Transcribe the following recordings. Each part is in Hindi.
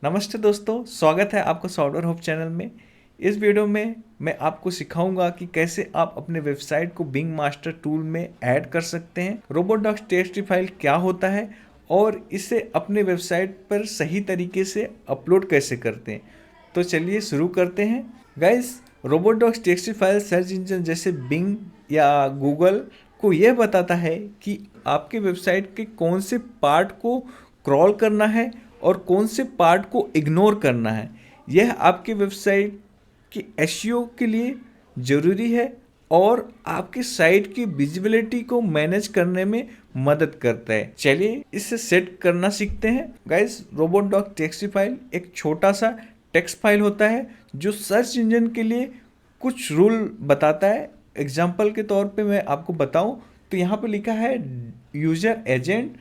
नमस्ते दोस्तों, स्वागत है आपका सॉफ्टवेयर होप चैनल में। इस वीडियो में मैं आपको सिखाऊंगा कि कैसे आप अपने वेबसाइट को बिंग मास्टर टूल में ऐड कर सकते हैं। रोबोडॉक्स टेक्स्ट फाइल क्या होता है और इसे अपने वेबसाइट पर सही तरीके से अपलोड कैसे करते हैं। तो चलिए शुरू करते हैं। Guys, robots text file search engine जैसे बिंग या गूगल को यह बताता है कि आपके वेबसाइट के कौन से पार्ट को क्रॉल करना है और कौन से पार्ट को इग्नोर करना है। यह आपके वेबसाइट की एसईओ के लिए ज़रूरी है और आपकी साइट की विजिबिलिटी को मैनेज करने में मदद करता है। चलिए इसे सेट करना सीखते हैं। गाइस, रोबोडॉक्स टेक्स्ट फाइल एक छोटा सा टेक्स्ट फाइल होता है जो सर्च इंजन के लिए कुछ रूल बताता है। एग्जाम्पल के तौर पे मैं आपको बताऊं तो यहाँ पे लिखा है यूजर एजेंट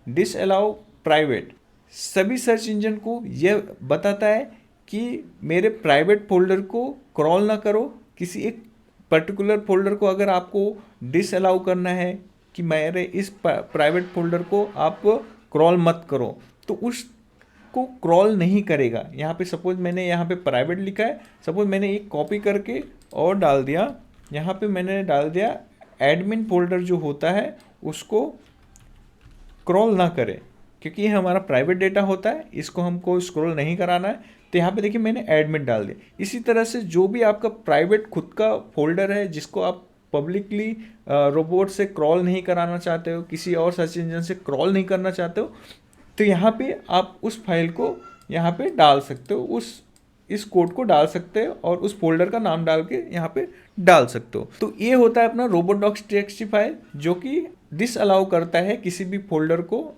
डिसअलाउ प्राइवेट। सभी सर्च इंजन को यह बताता है कि मेरे प्राइवेट फोल्डर को क्रॉल ना करो। किसी एक पर्टिकुलर फोल्डर को अगर आपको डिसअलाउ करना है कि मेरे इस प्राइवेट फोल्डर को आप क्रॉल मत करो, तो उसको क्रॉल नहीं करेगा। यहाँ पे सपोज मैंने यहाँ पे प्राइवेट लिखा है, सपोज मैंने एक कॉपी करके और डाल दिया। यहाँ पे मैंने डाल दिया एडमिन फोल्डर जो होता है उसको क्रॉल ना करे, क्योंकि ये हमारा प्राइवेट डेटा होता है, इसको हमको स्क्रॉल नहीं कराना है। तो यहाँ पे देखिए मैंने एडमिन डाल दिया। इसी तरह से जो भी आपका प्राइवेट खुद का फोल्डर है जिसको आप पब्लिकली रोबोट से क्रॉल नहीं कराना चाहते हो, किसी और सर्च इंजन से क्रॉल नहीं करना चाहते हो, तो यहाँ पे आप उस फाइल को यहाँ पे डाल सकते हो, इस कोड को डाल सकते हो और उस फोल्डर का नाम डाल के यहाँ पे डाल सकते हो। तो ये होता है अपना रोबोडॉक्स टेक्स्ट फाइल, जो कि डिसअलाउ करता है किसी भी फोल्डर को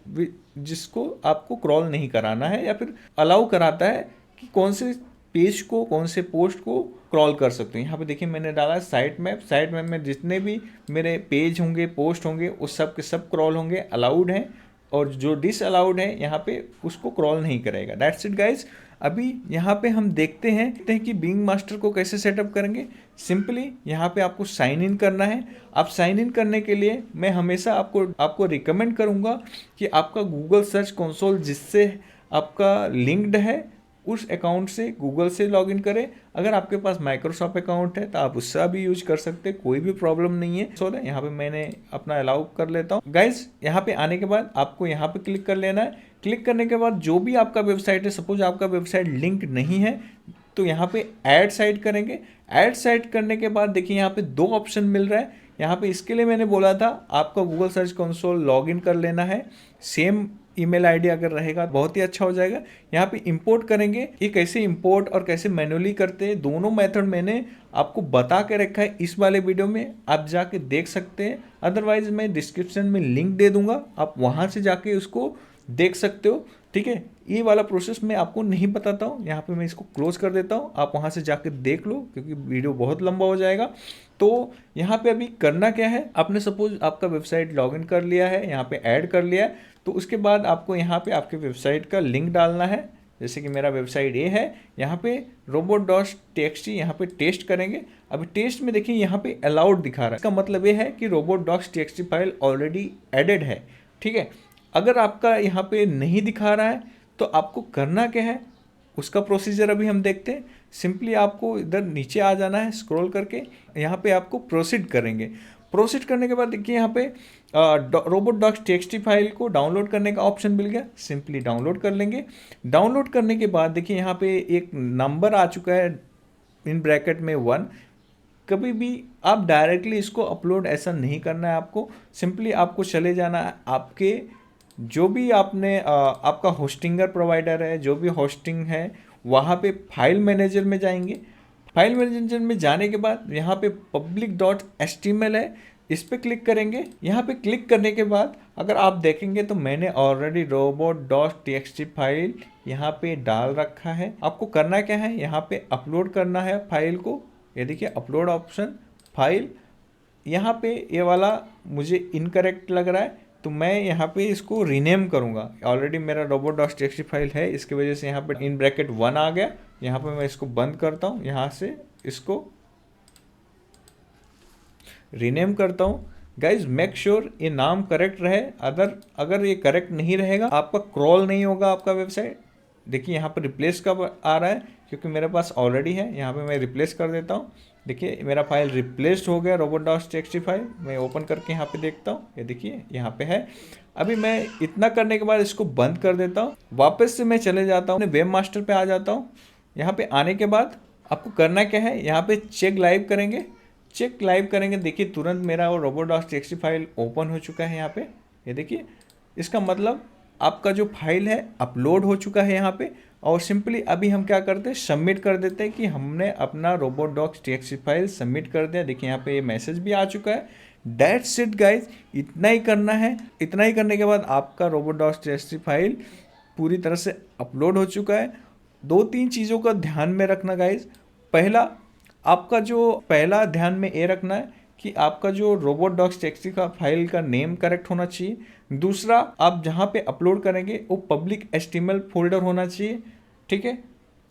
जिसको आपको क्रॉल नहीं कराना है, या फिर अलाउ कराता है कि कौन से पेज को, कौन से पोस्ट को क्रॉल कर सकते हो। यहाँ पे देखिए मैंने डाला साइट मैप। साइट मैप में जितने भी मेरे पेज होंगे, पोस्ट होंगे, उस सब के सब क्रॉल होंगे, अलाउड हैं, और जो डिसअलाउड है यहाँ पे उसको क्रॉल नहीं करेगा। That's it guys. अभी यहाँ पे हम देखते हैं कि बिंग मास्टर को कैसे सेटअप करेंगे। सिंपली यहाँ पे आपको साइन इन करना है। आप साइन इन करने के लिए मैं हमेशा आपको रिकमेंड करूँगा कि आपका गूगल सर्च कंसोल जिससे आपका लिंक्ड है उस अकाउंट से गूगल से लॉगिन करें। अगर आपके पास माइक्रोसॉफ्ट अकाउंट है तो आप उससे भी यूज कर सकते हैं, कोई भी प्रॉब्लम नहीं है। सो यहाँ पे मैंने अपना अलाउ कर लेता हूँ। गाइज, यहाँ पे आने के बाद आपको यहाँ पे क्लिक कर लेना है। क्लिक करने के बाद जो भी आपका वेबसाइट है, सपोज आपका वेबसाइट लिंक नहीं है, तो यहाँ पे ऐड साइट करेंगे। ऐड साइट करने के बाद देखिए यहाँ पे दो ऑप्शन मिल रहा है। यहाँ पे इसके लिए मैंने बोला था आपका गूगल सर्च कंसोल लॉगिन कर लेना है। सेम ईमेल आईडी अगर रहेगा बहुत ही अच्छा हो जाएगा। यहाँ पे इंपोर्ट करेंगे। ये कैसे इंपोर्ट और कैसे मैनुअली करते हैं, दोनों मेथड मैंने आपको बता के रखा है इस वाले वीडियो में, आप जाके देख सकते हैं। अदरवाइज मैं डिस्क्रिप्शन में लिंक दे दूंगा, आप वहाँ से जाके उसको देख सकते हो। ठीक है, ये वाला प्रोसेस मैं आपको नहीं बताता हूँ। यहाँ पे मैं इसको क्लोज कर देता हूँ, आप वहाँ से जाके देख लो क्योंकि वीडियो बहुत लंबा हो जाएगा। तो यहाँ पे अभी करना क्या है, आपने सपोज आपका वेबसाइट लॉगिन कर लिया है, यहाँ पे ऐड कर लिया है, तो उसके बाद आपको यहाँ पे आपके वेबसाइट का लिंक डालना है। जैसे कि मेरा वेबसाइट ये है, यहाँ पे robot.txt यहाँ पे टेस्ट करेंगे। अभी टेस्ट में देखिए यहाँ पे अलाउड दिखा रहा है, इसका मतलब ये है कि robot.txt फाइल ऑलरेडी एडेड है। ठीक है, अगर आपका यहाँ पे नहीं दिखा रहा है तो आपको करना क्या है, उसका प्रोसीजर अभी हम देखते हैं। सिंपली आपको इधर नीचे आ जाना है स्क्रॉल करके, यहाँ पे आपको प्रोसीड करेंगे। प्रोसीड करने के बाद देखिए यहाँ पे robot.txt फाइल को डाउनलोड करने का ऑप्शन मिल गया, सिंपली डाउनलोड कर लेंगे। डाउनलोड करने के बाद देखिए यहाँ पे एक नंबर आ चुका है इन ब्रैकेट में 1। कभी भी आप डायरेक्टली इसको अपलोड ऐसा नहीं करना है आपको, सिंपली आपको चले जाना है आपके जो भी आपने आपका होस्टिंगर प्रोवाइडर है, जो भी होस्टिंग है, वहाँ पे फाइल मैनेजर में जाएंगे। फाइल मैनेजर में जाने के बाद यहाँ पे public.html है, इस पे क्लिक करेंगे। यहाँ पे क्लिक करने के बाद अगर आप देखेंगे तो मैंने ऑलरेडी robot.txt फाइल यहाँ पे डाल रखा है। आपको करना क्या है, यहाँ पे अपलोड करना है फाइल को। ये देखिए अपलोड ऑप्शन, फाइल, यहाँ पे ये वाला मुझे इनकरेक्ट लग रहा है तो मैं यहाँ पे इसको रीनेम करूँगा। ऑलरेडी मेरा robot.txt फाइल है, इसकी वजह से यहाँ पे इन ब्रैकेट 1 आ गया। यहाँ पे मैं इसको बंद करता हूँ, यहाँ से इसको रीनेम करता हूँ। गाइज, मेक श्योर ये नाम करेक्ट रहे, अगर ये करेक्ट नहीं रहेगा आपका क्रॉल नहीं होगा आपका वेबसाइट। देखिए यहाँ पर रिप्लेस कब आ रहा है, क्योंकि मेरे पास ऑलरेडी है। यहाँ पे मैं रिप्लेस कर देता हूँ। देखिए मेरा फाइल रिप्लेस्ड हो गया robots.txt फाइल। मैं ओपन करके यहाँ पे देखता हूँ, ये देखिए यहाँ पे है। अभी मैं इतना करने के बाद इसको बंद कर देता हूँ। वापस से मैं चले जाता हूँ वेब मास्टर पे आ जाता हूँ। यहाँ पे आने के बाद आपको करना क्या है, यहाँ पे चेक लाइव करेंगे। चेक लाइव करेंगे, देखिए तुरंत मेरा वो robots.txt फाइल ओपन हो चुका है यहाँ पे, ये देखिए। इसका मतलब आपका जो फाइल है अपलोड हो चुका है यहाँ पे। और सिंपली अभी हम क्या करते हैं, सबमिट कर देते हैं कि हमने अपना robots.txt फाइल सबमिट कर दिया। देखिए यहाँ पे ये मैसेज भी आ चुका है। दैट्स इट गाइज, इतना ही करना है। इतना ही करने के बाद आपका robots.txt फाइल पूरी तरह से अपलोड हो चुका है। 2-3 चीज़ों का ध्यान में रखना गाइज। पहला, आपका जो पहला ध्यान में ये रखना है कि आपका जो robots.txt का फाइल का नेम करेक्ट होना चाहिए। दूसरा, आप जहाँ पे अपलोड करेंगे वो पब्लिक HTML फोल्डर होना चाहिए, ठीक है।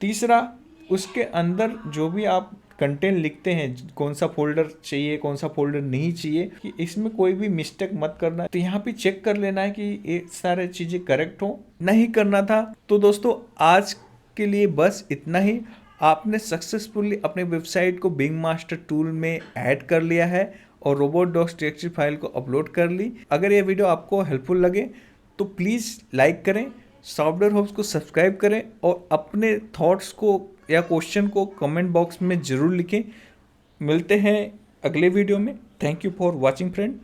तीसरा, उसके अंदर जो भी आप कंटेंट लिखते हैं, कौन सा फोल्डर चाहिए कौन सा फोल्डर नहीं चाहिए, कि इसमें कोई भी मिस्टेक मत करना। तो यहाँ पे चेक कर लेना है कि ये सारे चीज़ें करेक्ट हो। नहीं करना था तो दोस्तों आज के लिए बस इतना ही। आपने सक्सेसफुली अपने वेबसाइट को बिंग मास्टर टूल में ऐड कर लिया है और robots.txt फाइल को अपलोड कर ली। अगर ये वीडियो आपको हेल्पफुल लगे तो प्लीज़ लाइक करें, सॉफ्टवेयर हब्स को सब्सक्राइब करें और अपने थॉट्स को या क्वेश्चन को कमेंट बॉक्स में ज़रूर लिखें। मिलते हैं अगले वीडियो में। Thank you for watching friend.